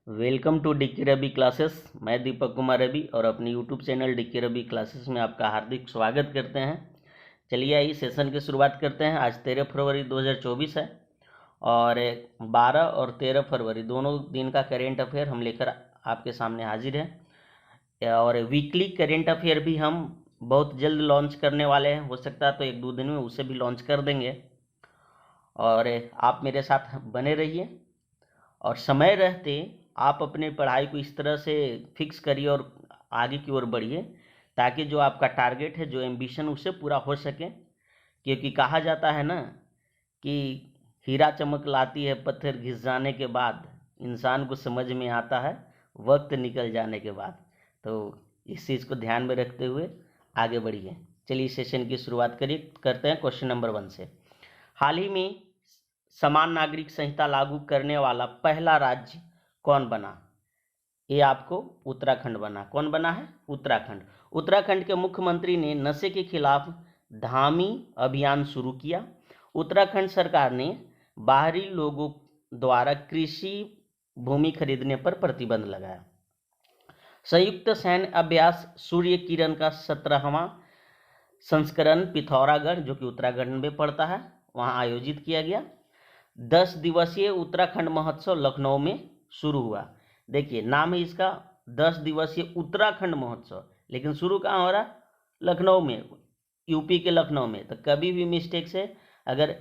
Welcome to Dikki Ravi classes. मैं दीपक कुमार रवि और अपने YouTube channel Dikki Ravi classes में आपका हार्दिक स्वागत करते हैं। चलिए आइए सेशन की शुरुआत करते हैं। आज 13 फरवरी 2024 है और 12 और 13 फरवरी दोनों दिन का करेंट अफेयर हम लेकर आपके सामने हाजिर हैं। और वीकली करेंट अफेयर भी हम बहुत जल्द लॉन्च करने वाले हैं। हो सकता है तो 1-2 दिन में उसे भी लॉन्च कर देंगे और आप मेरे साथ बने रहिए। और समय रहते आप अपनी पढ़ाई को इस तरह से फिक्स करिए और आगे की ओर बढ़िए ताकि जो आपका टारगेट है, जो एम्बिशन, उसे पूरा हो सके। क्योंकि कहा जाता है ना कि हीरा चमक लाती है पत्थर घिस जाने के बाद, इंसान को समझ में आता है वक्त निकल जाने के बाद। तो इस चीज़ को ध्यान में रखते हुए आगे बढ़िए। चलिए सेशन की शुरुआत करते हैं क्वेश्चन नंबर 1 से। हाल ही में समान नागरिक संहिता लागू करने वाला पहला राज्य कौन बना? ये आपको उत्तराखंड बना। कौन बना है? उत्तराखंड। उत्तराखंड के मुख्यमंत्री ने नशे के खिलाफ धामी अभियान शुरू किया। उत्तराखंड सरकार ने बाहरी लोगों द्वारा कृषि भूमि खरीदने पर प्रतिबंध लगाया। संयुक्त सैन्य अभ्यास सूर्य किरण का 17वां संस्करण पिथौरागढ़, जो कि उत्तराखंड में पड़ता है, वहां आयोजित किया गया। 10 दिवसीय उत्तराखंड महोत्सव लखनऊ में शुरू हुआ। देखिए नाम है इसका 10 दिवसीय उत्तराखंड महोत्सव, लेकिन शुरू कहाँ हो रहा? लखनऊ में, यूपी के लखनऊ में। तो कभी भी मिस्टेक से अगर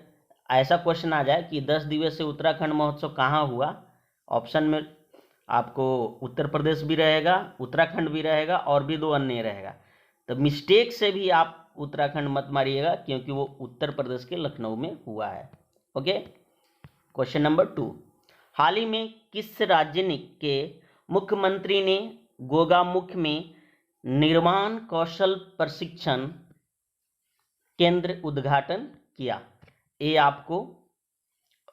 ऐसा क्वेश्चन आ जाए कि 10 दिवसीय उत्तराखंड महोत्सव कहाँ हुआ, ऑप्शन में आपको उत्तर प्रदेश भी रहेगा, उत्तराखंड भी रहेगा और भी 2 अन्य रहेगा। तो मिस्टेक से भी आप उत्तराखंड मत मारिएगा क्योंकि वो उत्तर प्रदेश के लखनऊ में हुआ है। ओके। Question number 2। हाल ही में किस राज्य के मुख्यमंत्री ने गोगामुख में निर्माण कौशल प्रशिक्षण केंद्र उद्घाटन किया? ये आपको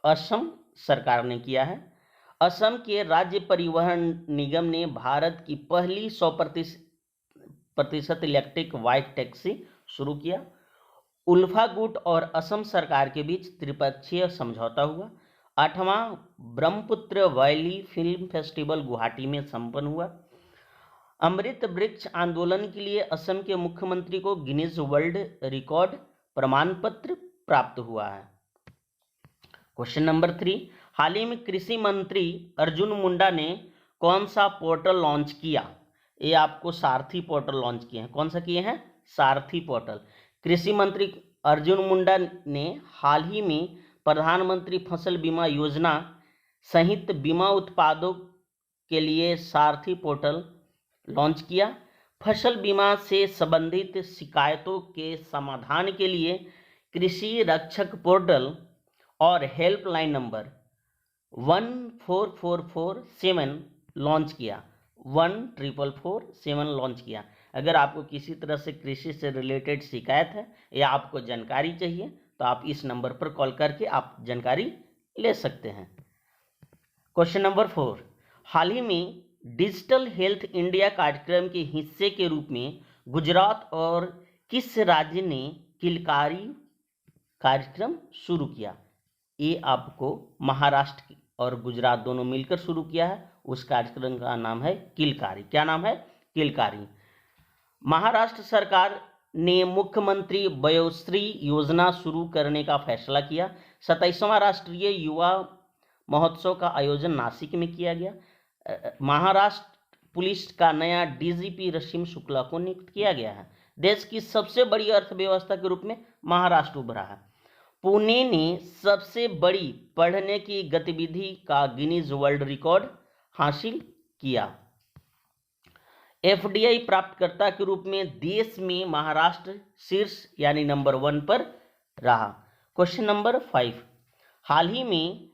असम सरकार ने किया है। असम के राज्य परिवहन निगम ने भारत की पहली 100% इलेक्ट्रिक व्हाइट टैक्सी शुरू किया। उल्फा गुट और असम सरकार के बीच त्रिपक्षीय समझौता हुआ। 8वां Brahmaputra valley film festival Guwahati में संपन्न हुआ। अमृत वृक्ष आंदोलन के लिए असम के मुख्यमंत्री को गिनीज वर्ल्ड रिकॉर्ड प्रमाण पत्र प्राप्त हुआ है। Question number 3। हाल ही में कृषि मंत्री अर्जुन मुंडा ने कौन सा पोर्टल लॉन्च किया? ये आपको सारथी पोर्टल लॉन्च किए हैं। कौन सा किए हैं? सारथी पोर्टल। कृषि मंत्री अर्जुन मुंडा ने हाल ही में प्रधानमंत्री फसल बीमा योजना सहित बीमा उत्पादों के लिए सारथी पोर्टल लॉन्च किया। फसल बीमा से संबंधित शिकायतों के समाधान के लिए कृषि रक्षक पोर्टल और हेल्पलाइन नंबर 14447 लॉन्च किया। 14447 लॉन्च किया। अगर आपको किसी तरह से कृषि से रिलेटेड शिकायत है या आपको जानकारी चाहिए तो आप इस नंबर पर कॉल करके आप जानकारी ले सकते हैं। Question number 4। हाल ही में डिजिटल हेल्थ इंडिया कार्यक्रम के हिस्से के रूप में गुजरात और किस राज्य ने किलकारी कार्यक्रम शुरू किया? ये आपको महाराष्ट्र और गुजरात दोनों मिलकर शुरू किया है। उस कार्यक्रम का नाम है किलकारी। क्या नाम है? किलकारी। महाराष्ट्र सरकार ने मुख्यमंत्री वयोश्री योजना शुरू करने का फैसला किया। 27वां राष्ट्रीय युवा महोत्सव का आयोजन नासिक में किया गया। महाराष्ट्र पुलिस का नया डीजीपी रसीम शुक्ला को नियुक्त किया गया है। देश की सबसे बड़ी अर्थव्यवस्था के रूप में महाराष्ट्र उभरा है। पुणे ने सबसे बड़ी पढ़ने की गतिविधि का गिनीज वर्ल्ड रिकॉर्ड हासिल किया। एफडीआई प्राप्तकर्ता के रूप में देश में महाराष्ट्र शीर्ष यानी नंबर 1 पर रहा। Question number 5। हाल ही में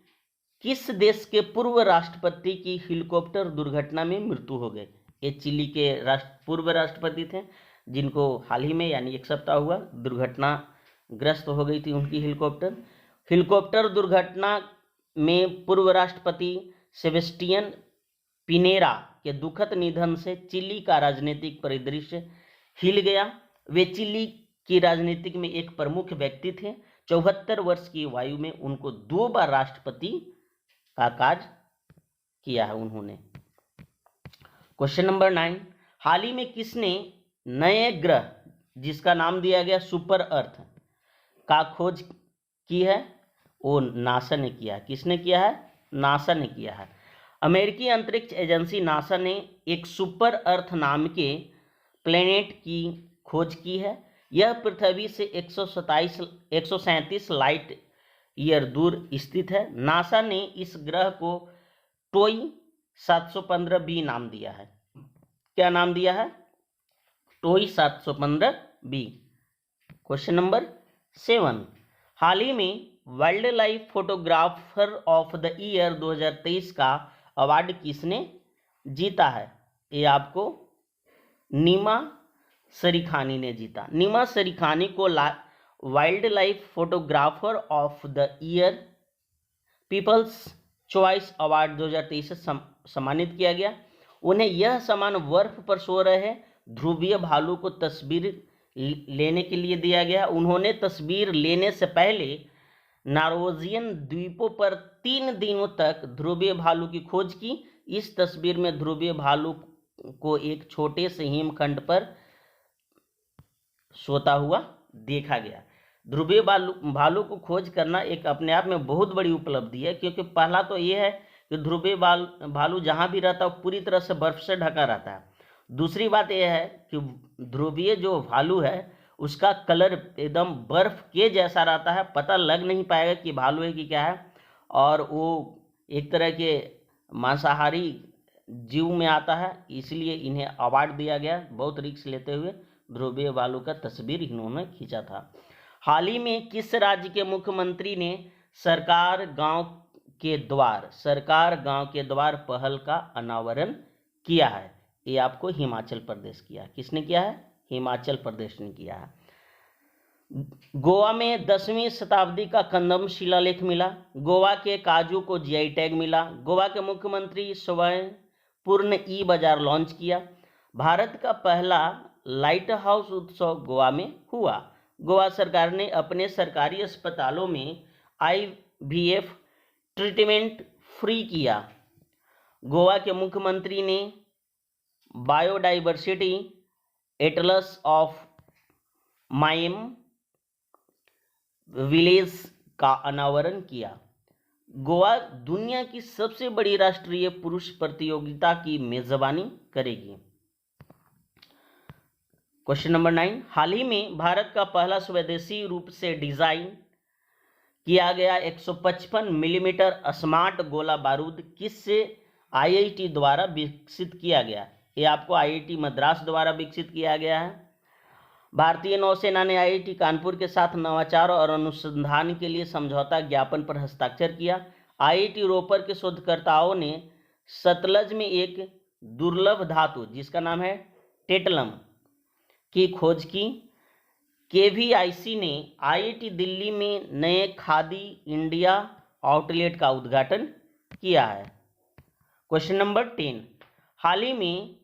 किस देश के पूर्व राष्ट्रपति की हेलीकॉप्टर दुर्घटना में मृत्यु हो गई? ये चिली के पूर्व राष्ट्रपति थे जिनको हाल ही में यानी 1 सप्ताह हुआ दुर्घटनाग्रस्त हो गई थी उनकी हेलीकॉप्टर दुर्घटना में पूर्व राष्ट्रपति सेबेस्टियन पिनेरा के दुखद निधन से चिली का राजनीतिक परिदृश्य हिल गया। वे चिली की राजनीतिक में एक प्रमुख व्यक्ति थे। 74 वर्ष की आयु में उनको 2 बार राष्ट्रपति का काज किया है उन्होंने। क्वेश्चन नंबर 9, हाल ही में किसने नए ग्रह जिसका नाम दिया गया सुपर अर्थ का खोज की है? वो नासा ने किया है। किसने किया है? नासा ने किया है। अमेरिकी अंतरिक्ष एजेंसी नासा ने एक सुपर अर्थ नाम के प्लेनेट की खोज की है। यह पृथ्वी से 137 लाइट ईयर दूर स्थित है। नासा ने इस ग्रह को टोई 715b नाम दिया है। क्या नाम दिया है? टोई 715b। क्वेश्चन नंबर 7, हाल ही में wild life photographer of the year 2023 का अवार्ड किसने जीता है? ये आपको नीमा सरीखानी ने जीता। नीमा सरीखानी को wild life photographer of the year people's choice award 2023 से सम्मानित किया गया। उन्हें यह सम्मान बर्फ पर सो रहे ध्रुवीय भालू को तस्वीर लेने के लिए दिया गया। उन्होंने तस्वीर लेने से पहले नॉर्वेजियन द्वीपों पर 3 दिनों तक ध्रुवीय भालू की खोज की। इस तस्वीर में ध्रुवीय भालू को एक छोटे से हिमखंड पर सोता हुआ देखा गया। ध्रुवीय भालू को खोज करना एक अपने आप में बहुत बड़ी उपलब्धि है, क्योंकि पहला तो ये है कि ध्रुवीय भालू जहाँ भी रहता है पूरी तरह से बर्फ से ढका रहता है। दूसरी बात यह है कि ध्रुवीय जो भालू है उसका कलर एकदम बर्फ के जैसा रहता है, पता लग नहीं पाएगा कि भालू है कि क्या है। और वो एक तरह के मांसाहारी जीव में आता है, इसलिए इन्हें अवार्ड दिया गया। बहुत रिस्क लेते हुए ध्रुवीय भालू का तस्वीर इन्होंने खींचा था। हाल ही में किस राज्य के मुख्यमंत्री ने सरकार गांव के द्वार पहल का अनावरण किया है? ये आपको हिमाचल प्रदेश किया। किसने किया है? हिमाचल प्रदेश ने किया है। गोवा में 10वीं शताब्दी का कंदम शिलालेख मिला। गोवा के काजू को जीआई टैग मिला। गोवा के मुख्यमंत्री स्वयं पूर्ण ई बाजार लॉन्च किया। भारत का पहला लाइट हाउस उत्सव गोवा में हुआ। गोवा सरकार ने अपने सरकारी अस्पतालों में IVF ट्रीटमेंट फ्री किया। गोवा के मुख्यमंत्री ने biodiversity Atlas of mime village का अनावरण किया। गोवा दुनिया की सबसे बड़ी राष्ट्रीय पुरुष प्रतियोगिता की मेजबानी करेगी। क्वेश्चन नंबर 9, हाल ही में भारत का पहला स्वदेशी रूप से डिजाइन किया गया 155 मिलीमीटर स्मार्ट गोला बारूद किससे IIT द्वारा विकसित किया गया? ये आपको IIT मद्रास द्वारा विकसित किया गया है। भारतीय नौसेना ने IIT कानपुर के साथ नवाचार और अनुसंधान के लिए समझौता ज्ञापन पर हस्ताक्षर किया। IIT रोपर के शोधकर्ताओं ने सतलज में एक दुर्लभ धातु जिसका नाम है टेटलम की खोज की। KVIC ने IIT दिल्ली में नए खादी इंडिया आउटलेट का उद्घाटन किया है। क्वेश्चन नंबर 10, हाल ही में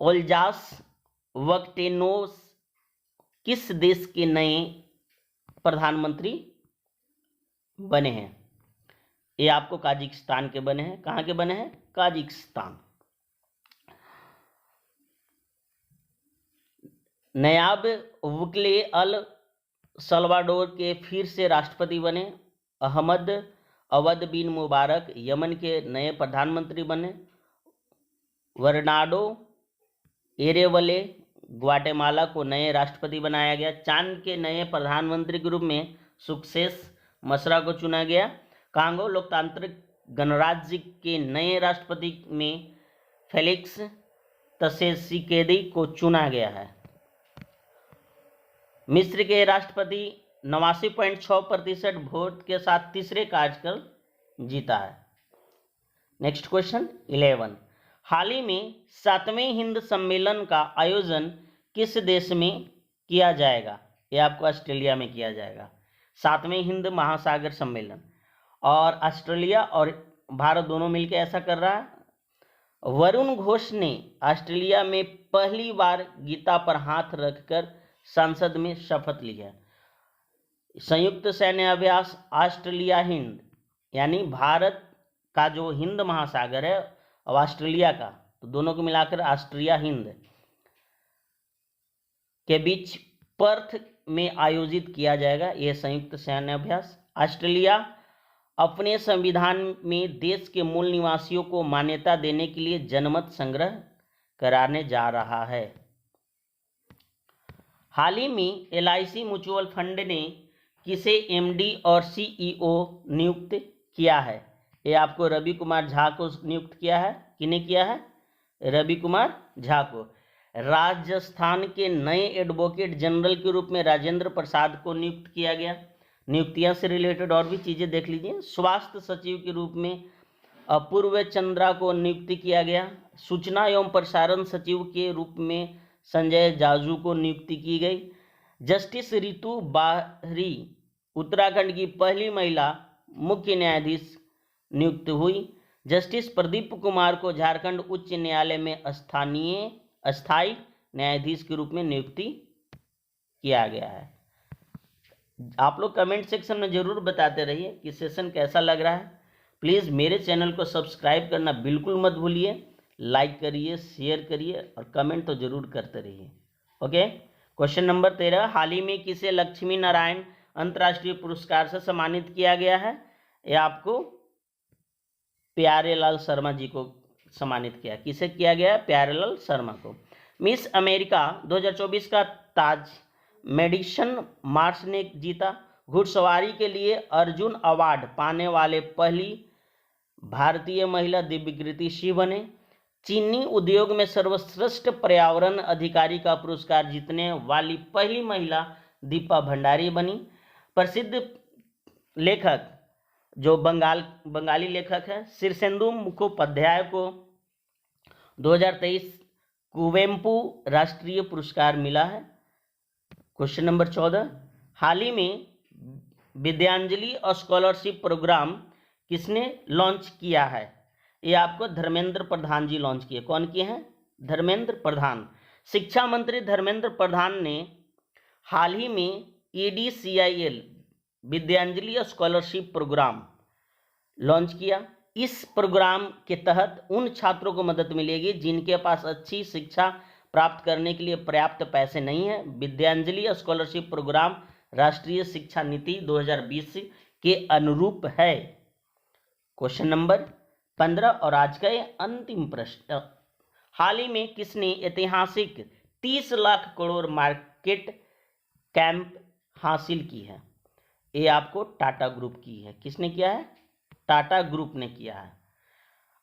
ओल्जास वक्टेनोस किस देश के नए प्रधानमंत्री बने हैं? ये आपको काजिकिस्तान के बने हैं। कहाँ के बने हैं? काजिकिस्तान। नायाब बुकले अल सल्वाडोर के फिर से राष्ट्रपति बने। अहमद अवद बिन मुबारक यमन के नए प्रधानमंत्री बने। वर्नाडो एरेवले ग्वाटेमाला को नए राष्ट्रपति बनाया गया। चांद के नए प्रधानमंत्री के रूप में सुक्सेस मसरा को चुना गया। कांगो लोकतांत्रिक गणराज्य के नए राष्ट्रपति में फेलिक्स त्शेसिकेदी को चुना गया है। मिस्र के राष्ट्रपति 89.6% वोट के साथ तीसरे कार्यकाल जीता है। नेक्स्ट क्वेश्चन 11, हाल ही में 7वें हिंद सम्मेलन का आयोजन किस देश में किया जाएगा? ये आपको ऑस्ट्रेलिया में किया जाएगा। 7वें हिंद महासागर सम्मेलन, और ऑस्ट्रेलिया और भारत दोनों मिलकर ऐसा कर रहा है। वरुण घोष ने ऑस्ट्रेलिया में पहली बार गीता पर हाथ रखकर संसद में शपथ ली है। संयुक्त सैन्य अभ्यास ऑस्ट्रेलिया हिंद यानी भारत का जो हिंद महासागर है और ऑस्ट्रेलिया का, तो दोनों को मिलाकर ऑस्ट्रिया हिंद के बीच पर्थ में आयोजित किया जाएगा यह संयुक्त सैन्य अभ्यास। ऑस्ट्रेलिया अपने संविधान में देश के मूल निवासियों को मान्यता देने के लिए जनमत संग्रह कराने जा रहा है। हाल ही में LIC म्यूचुअल फंड ने किसे MD और CEO नियुक्त किया है? ये आपको रवि कुमार झा को नियुक्त किया है। किन्हें किया है? रवि कुमार झा को। राजस्थान के नए एडवोकेट जनरल के रूप में राजेंद्र प्रसाद को नियुक्त किया गया। नियुक्तियां से रिलेटेड और भी चीज़ें देख लीजिए। स्वास्थ्य सचिव के रूप में अपूर्व चंद्रा को नियुक्ति किया गया। सूचना एवं प्रसारण सचिव के रूप में संजय जाजू को नियुक्ति की गई। जस्टिस रितु बाहरी उत्तराखंड की पहली महिला मुख्य न्यायाधीश नियुक्त हुई। जस्टिस प्रदीप कुमार को झारखंड उच्च न्यायालय में अस्थायी न्यायाधीश के रूप में नियुक्ति किया गया है। आप लोग कमेंट सेक्शन में जरूर बताते रहिए कि सेशन कैसा लग रहा है। प्लीज़ मेरे चैनल को सब्सक्राइब करना बिल्कुल मत भूलिए। लाइक करिए, शेयर करिए और कमेंट तो जरूर करते रहिए। ओके। क्वेश्चन नंबर 13, हाल ही में किसे लक्ष्मी नारायण अंतर्राष्ट्रीय पुरस्कार से सम्मानित किया गया है? ये आपको प्यारेलाल शर्मा जी को सम्मानित किया। किसे किया गया? प्यारेलाल शर्मा को। मिस अमेरिका 2024 का ताज मेडिसन मार्श ने जीता। घुड़सवारी के लिए अर्जुन अवार्ड पाने वाले पहली भारतीय महिला दिव्यकृति सिंह बने। चीनी उद्योग में सर्वश्रेष्ठ पर्यावरण अधिकारी का पुरस्कार जीतने वाली पहली महिला दीपा भंडारी बनी। प्रसिद्ध लेखक जो बंगाली लेखक है शीर्षेंदु मुखोपाध्याय को 2023 कुवेम्पु राष्ट्रीय पुरस्कार मिला है। क्वेश्चन नंबर 14, हाल ही में विद्यांजलि स्कॉलरशिप प्रोग्राम किसने लॉन्च किया है? ये आपको धर्मेंद्र प्रधान जी लॉन्च किए। कौन किए हैं? धर्मेंद्र प्रधान। शिक्षा मंत्री धर्मेंद्र प्रधान ने हाल ही में EDCIL Vidyanjali scholarship program launch किया। इस प्रोग्राम के तहत उन छात्रों को मदद मिलेगी जिनके पास अच्छी शिक्षा प्राप्त करने के लिए पर्याप्त पैसे नहीं है। विद्यांजलि स्कॉलरशिप प्रोग्राम राष्ट्रीय शिक्षा नीति 2020 के अनुरूप है। क्वेश्चन नंबर 15 और आज का ये अंतिम प्रश्न, हाल ही में किसने ऐतिहासिक 30 लाख करोड़ मार्केट कैप हासिल की है? ये आपको टाटा ग्रुप की है। किसने किया है? टाटा ग्रुप ने किया है।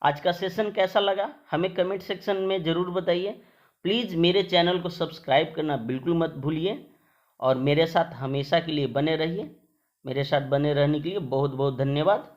आज का सेशन कैसा लगा हमें कमेंट सेक्शन में ज़रूर बताइए। प्लीज़ मेरे चैनल को सब्सक्राइब करना बिल्कुल मत भूलिए और मेरे साथ हमेशा के लिए बने रहिए। मेरे साथ बने रहने के लिए बहुत बहुत धन्यवाद।